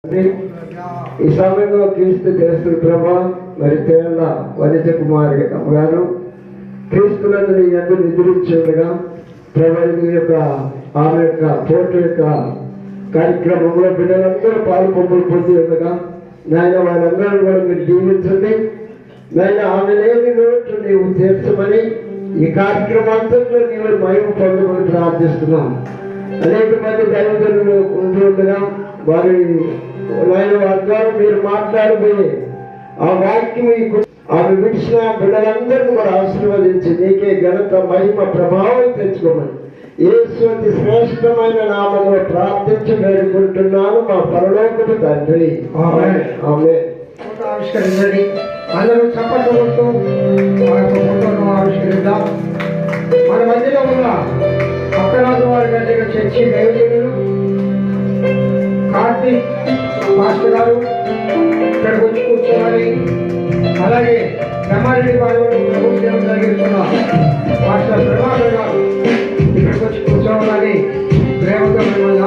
ఈ సమయంలో క్రీస్తు చేస్తున్న ప్రభా మరి తేళ్ల వనిత కుమారి గారు క్రీస్తులను ఎందుకు నిద్రించుండగా ప్రభు యొక్క ఆమె యొక్క ఫోటో యొక్క కార్యక్రమంలో బిడ్డలందరూ పాల్పొంపులు పొంది ఉండగా నాయన వాళ్ళందరూ కూడా మీరు జీవించండి. నాయన ఆమె లేని లోటు నీవు తీర్చమని ఈ కార్యక్రమాంతంలో నీవు మహిమ పొందమని ప్రార్థిస్తున్నాం. అనేక మంది దైవజనులు ఉంటుండగా వారి నాయన వారి ద్వారా మీరు మాట్లాడబోయే ఆ వాక్యం ఆమె విడిచిన బిడ్డలందరినీ కూడా ఆశీర్వదించి నీకే ఘనత మహిమ ప్రభావం తెచ్చుకోమని యేసు అతి శ్రేష్టమైన నామంలో ప్రార్థించి వేడుకుంటున్నాను మా పరలోకపు తండ్రి. ఆవిష్కరించండి. అందరూ చప్పట్లతో ఆ యొక్క ఫోటోను ఆవిష్కరిద్దాం. మన మధ్యలో ఉన్న అక్కరాజు వారి దగ్గర చర్చి దైవజనులు కార్తీక్ మాస్టర్ గారు ఇక్కడికి వచ్చి కూర్చోవాలి. అలాగే బ్రహ్మారెడ్డి వారు ప్రభుత్వం జరిగిస్తున్న మాస్టర్ ప్రభాకర్ గారు ఇక్కడికి వచ్చి కూర్చోవాలని ప్రేమతో మిమ్మల్ని